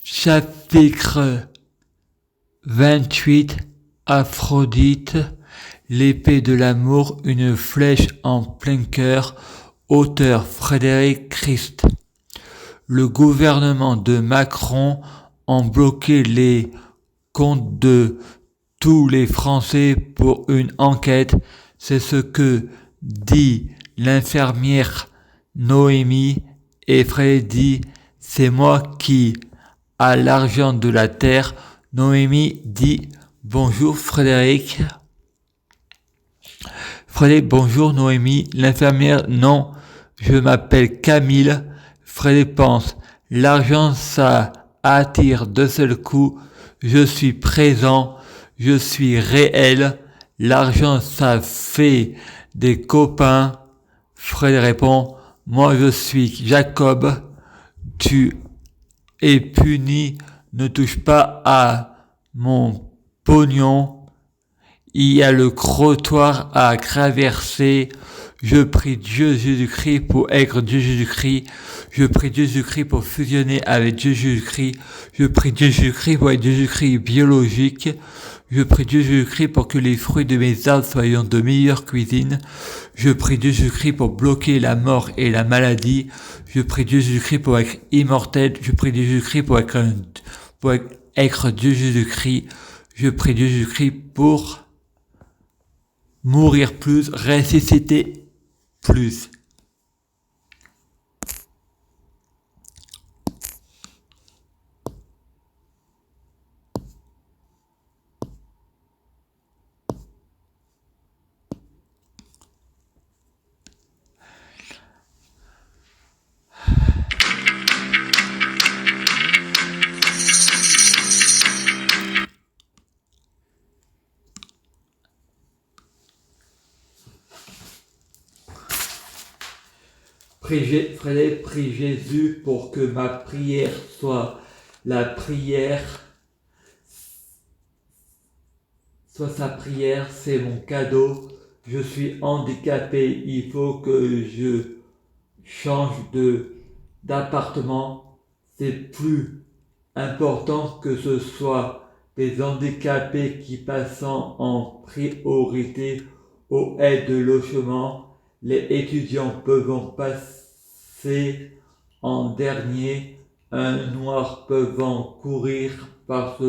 Chapitre 28. Aphrodite, l'épée de l'amour, une flèche en plein cœur. Auteur Frédéric Christ. Le gouvernement de Macron a bloqué les comptes de tous les Français pour une enquête. C'est ce que dit l'infirmière Noémie, et Frédéric dit « C'est moi qui a l'argent de la terre ». Noémie dit « Bonjour Frédéric ». Frédéric « Bonjour Noémie ». L'infirmière « Non, je m'appelle Camille ». Frédéric pense « L'argent ça attire de seul coup. Je suis présent, je suis réel. L'argent ça fait des copains ». Frédéric répond « Moi je suis Jacob. Tu es puni, ne touche pas à mon pognon. Il y a le trottoir à traverser. Je prie Dieu Jésus-Christ pour être Dieu Jésus-Christ. Je prie Dieu Jésus-Christ pour fusionner avec Dieu Jésus-Christ. Je prie Dieu Jésus-Christ pour être Dieu Jésus-Christ biologique. Je prie Dieu Jésus-Christ pour que les fruits de mes arbres soient de meilleure cuisine. Je prie Dieu Jésus-Christ pour bloquer la mort et la maladie. Je prie Dieu Jésus-Christ pour être immortel. Je prie Dieu Jésus-Christ pour être Dieu Jésus-Christ. Je prie Dieu Jésus-Christ pour mourir plus, ressusciter plus. Frédéric prie Jésus pour que ma prière soit la prière, soit sa prière, c'est mon cadeau. Je suis handicapé, il faut que je change d'appartement. C'est plus important que ce soit des handicapés qui passent en priorité aux aides de logement. Les étudiants peuvent passer en dernier, un noir peuvent courir parce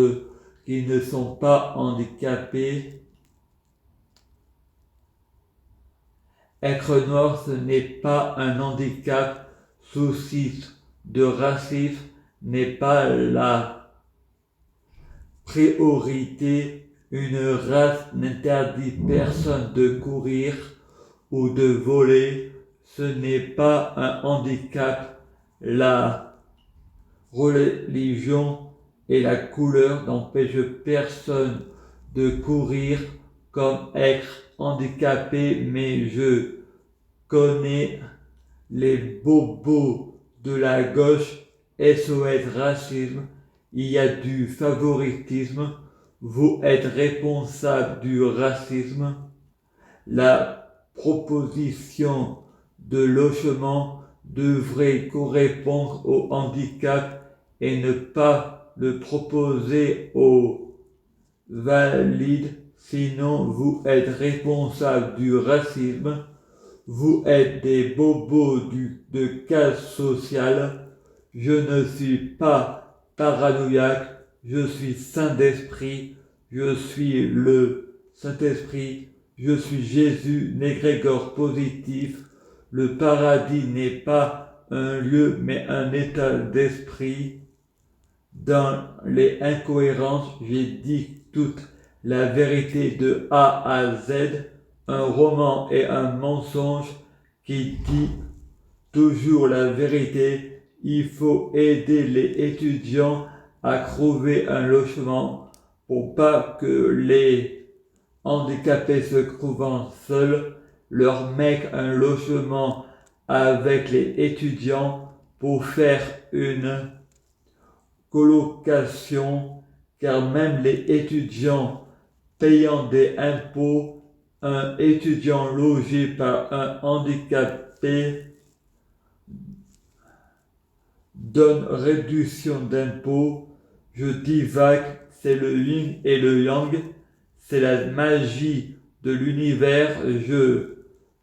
qu'ils ne sont pas handicapés. Être noir, ce n'est pas un handicap. Souci de racisme n'est pas la priorité. Une race n'interdit personne de courir ou de voler. Ce n'est pas un handicap. La religion et la couleur n'empêchent personne de courir comme être handicapé, mais je connais les bobos de la gauche, SOS racisme, il y a du favoritisme, vous êtes responsable du racisme. La proposition de logement devrait correspondre au handicap et ne pas le proposer aux valides, sinon vous êtes responsable du racisme. Vous êtes des bobos de classe sociale. Je ne suis pas paranoïaque, je suis saint d'esprit, je suis le Saint-Esprit, je suis Jésus, négrégore positif. Le paradis n'est pas un lieu mais un état d'esprit. Dans les incohérences, j'ai dit toute la vérité de A à Z. Un roman est un mensonge qui dit toujours la vérité. Il faut aider les étudiants à trouver un logement pour pas que les handicapés se trouvant seuls leur mettent un logement avec les étudiants pour faire une colocation, car même les étudiants payant des impôts, un étudiant logé par un handicapé donne réduction d'impôts. Je divague, c'est le yin et le yang, c'est la magie de l'univers. Je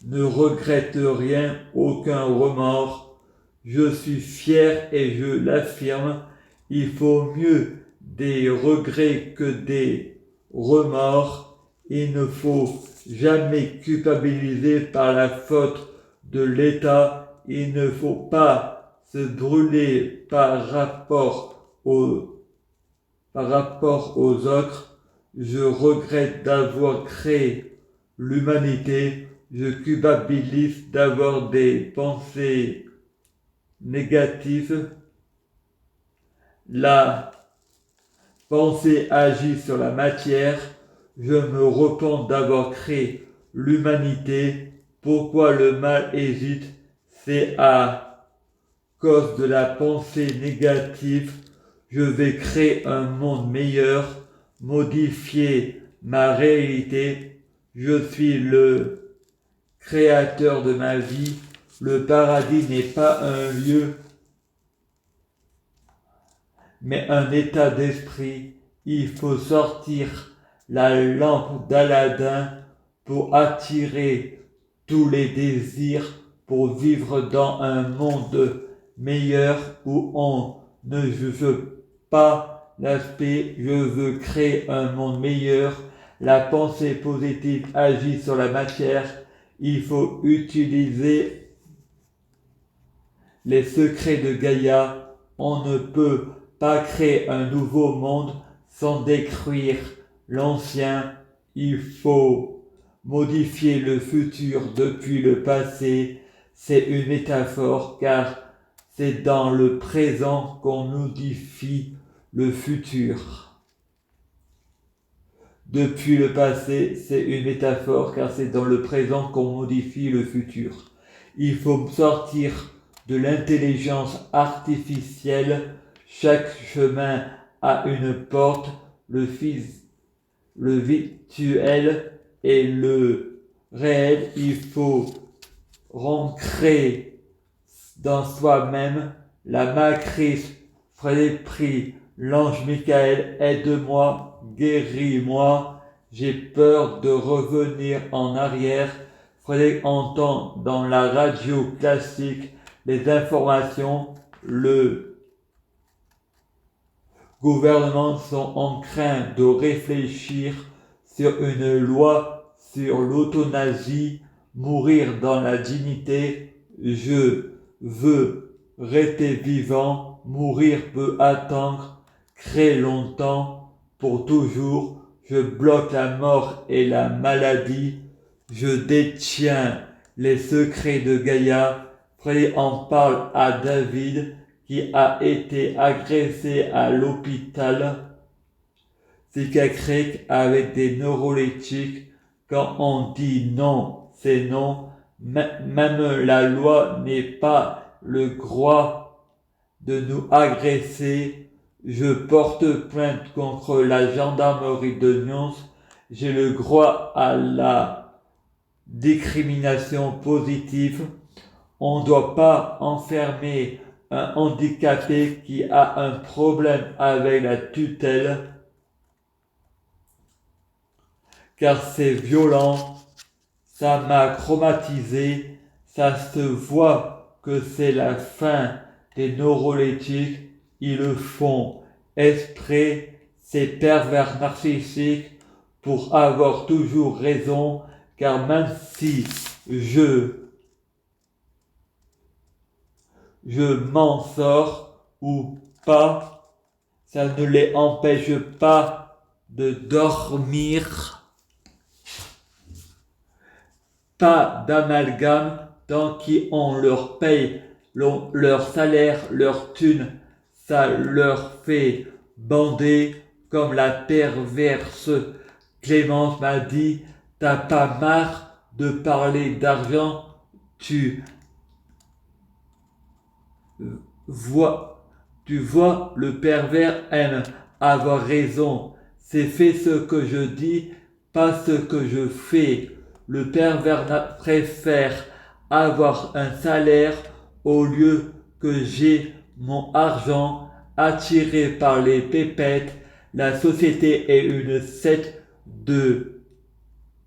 ne regrette rien, aucun remords. Je suis fier et je l'affirme. Il faut mieux des regrets que des remords. Il ne faut jamais culpabiliser par la faute de l'État. Il ne faut pas se brûler par rapport aux autres. Je regrette d'avoir créé l'humanité. Je culpabilise d'avoir des pensées négatives. La pensée agit sur la matière. Je me repens d'avoir créé l'humanité. Pourquoi le mal hésite? C'est à cause de la pensée négative. Je vais créer un monde meilleur, modifier ma réalité. Je suis le créateur de ma vie. Le paradis n'est pas un lieu, mais un état d'esprit. Il faut sortir la lampe d'Aladin pour attirer tous les désirs, pour vivre dans un monde meilleur où on ne juge pas l'aspect. Je veux créer un monde meilleur. La pensée positive agit sur la matière. Il faut utiliser les secrets de Gaïa. On ne peut pas créer un nouveau monde sans détruire l'ancien. Il faut modifier le futur depuis le passé. C'est une métaphore car c'est dans le présent qu'on modifie le futur. Depuis le passé, c'est une métaphore car c'est dans le présent qu'on modifie le futur. Il faut sortir de l'intelligence artificielle. Chaque chemin a une porte. Le virtuel et le réel. Il faut rentrer dans soi-même. La matrice, Frédéric, l'ange Michael, aide-moi, guéris-moi. J'ai peur de revenir en arrière. Frédéric entend dans la radio classique les informations. Le gouvernement sont en train de réfléchir sur une loi sur l'euthanasie, mourir dans la dignité. Je veux rester vivant, mourir peut attendre, créer longtemps, pour toujours. Je bloque la mort et la maladie. Je détiens les secrets de Gaïa. Frédéric en parle à David qui a été agressé à l'hôpital psychiatrique avec des neuroleptiques. Quand on dit non, c'est non. Même la loi n'est pas le droit de nous agresser. Je porte plainte contre la gendarmerie de Nyons. J'ai le droit à la discrimination positive. On ne doit pas enfermer un handicapé qui a un problème avec la tutelle, car c'est violent, ça m'a traumatisé, ça se voit que c'est la fin des neuroleptiques. Ils le font exprès, ces pervers narcissiques, pour avoir toujours raison, car même si je m'en sors ou pas, ça ne les empêche pas de dormir. Pas d'amalgame tant qu'on leur paye leur salaire, leur thune, ça leur fait bander comme la perverse Clémence m'a dit. T'as pas marre de parler d'argent? Tu vois, le pervers aime avoir raison. C'est fait ce que je dis, pas ce que je fais. Le pervers préfère avoir un salaire au lieu que j'ai mon argent, attiré par les pépettes, la société est une secte de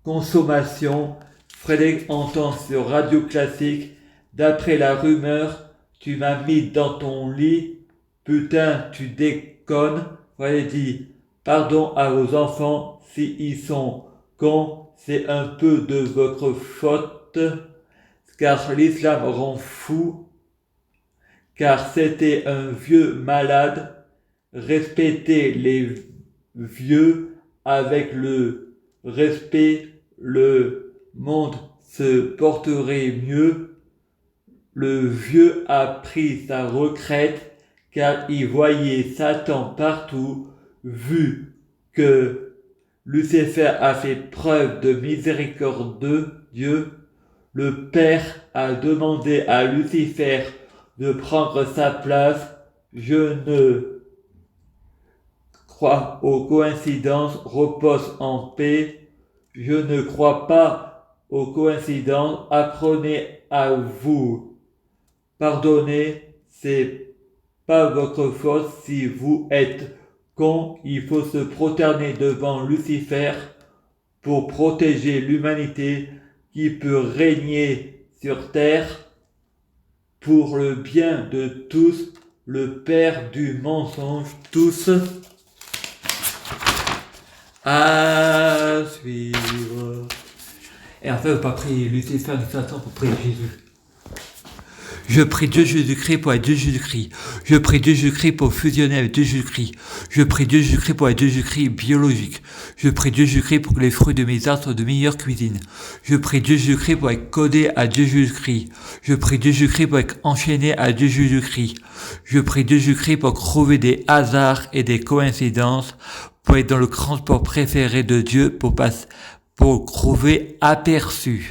consommation. Frédéric entend sur Radio Classique. D'après la rumeur, tu m'as mis dans ton lit. Putain, tu déconnes. Frédéric dit, pardon à vos enfants s'ils sont cons, c'est un peu de votre faute, car l'islam rend fou, car c'était un vieux malade. Respectez les vieux, avec le respect, le monde se porterait mieux. Le vieux a pris sa retraite car il voyait Satan partout, vu que Lucifer a fait preuve de miséricorde de Dieu. Le Père a demandé à Lucifer de prendre sa place. Je ne crois aux coïncidences, repose en paix. Je ne crois pas aux coïncidences, apprenez à vous pardonner, c'est pas votre faute si vous êtes con, il faut se prosterner devant Lucifer pour protéger l'humanité qui peut régner sur terre pour le bien de tous, le père du mensonge, tous. À suivre. Et en fait, vous pas prier Lucifer ni Satan pour prier Jésus. Je prie Dieu Jésus-Christ pour être Dieu Jésus-Christ. Je prie Dieu Jésus-Christ pour fusionner avec Dieu Jésus-Christ. Je prie Dieu Jésus-Christ pour être Dieu Jésus-Christ biologique. Je prie Dieu Jésus-Christ pour que les fruits de mes arbres soient de meilleure cuisine. Je prie Dieu Jésus-Christ pour être codé à Dieu Jésus-Christ. Je prie Dieu Jésus-Christ pour être enchaîné à Dieu Jésus-Christ. Je prie Dieu Jésus-Christ pour crever des hasards et des coïncidences, pour être dans le transport préféré de Dieu, pour crever aperçu.